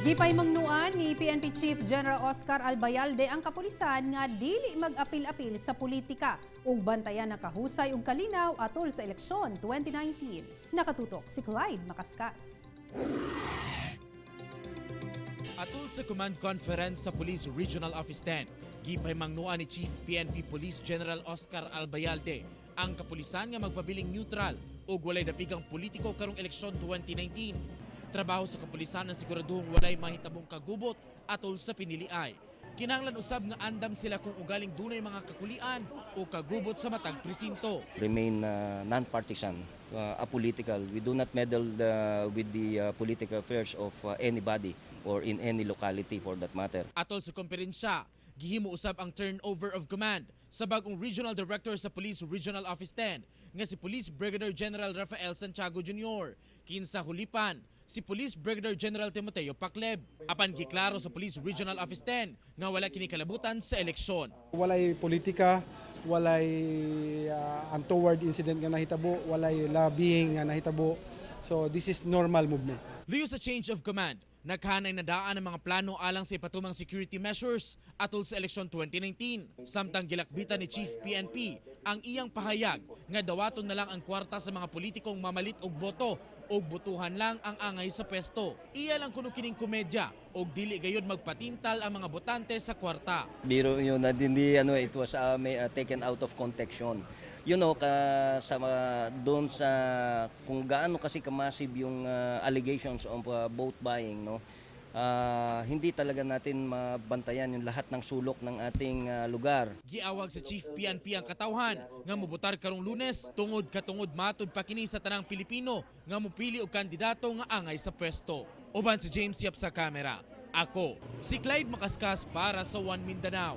Gipay mangnuan ni PNP Chief General Oscar Albayalde ang Kapulisan nga dili mag-apil-apil sa politika ug bantayan ng kahusay ug kalinaw atol sa eleksyon 2019. Nakatutok si Clyde Makaskas. Atol sa command conference sa Police Regional Office 10, gipay mangnuan ni Chief PNP Police General Oscar Albayalde ang kapulisan nga magpabiling neutral ug walay dapigang politiko karong eleksyon 2019. Trabaho sa kapulisan ang siguraduhong walay mahitabong kagubot atol sa piniliay. Kinahanglan usab nga andam sila kung ugaling dunay mga kakulian o kagubot sa matag presinto. Remain non-partisan, apolitical. We do not meddle with the political affairs of anybody or in any locality for that matter. Atol sa komperensya, gihimo usab ang turnover of command sa bagong Regional Director sa Police Regional Office 10 nga si Police Brigadier General Rafael Santiago Jr. Kinsa hulipan si Police Brigadier General Timoteo Pacleb. Apan giklaro sa Police Regional Office 10 nga wala kini kalabutan sa eleksyon. Walay politika, walay untoward incident nga nahitabo, walay lobbying nga nahitabo. So this is normal movement. Liyo sa change of command, naghanay na daan ang mga plano alang sa ipatumang security measures atol sa eleksyon 2019. Samtang gilakbitan ni Chief PNP ang iyang pahayag nga dawaton na lang ang kwarta sa mga politikong mamalit og boto og butuhan lang ang angay sa pwesto. Iya lang kuno kining komedya og dili gayud magpatintal ang mga botante sa kwarta. Biro yun na hindi it was taken out of context yun. Doon sa kung gaano kasi ka-massive yung allegations of vote buying, hindi talaga natin mabantayan yung lahat ng sulok ng ating lugar. Giawag sa Chief PNP ang katawhan nga mobutar karong Lunes tungod katungod matud pa kini sa tanang Pilipino nga mopili og kandidato nga angay sa pwesto. Uban si James Yap sa kamera. Ako si Clyde Makaskas para sa One Mindanao.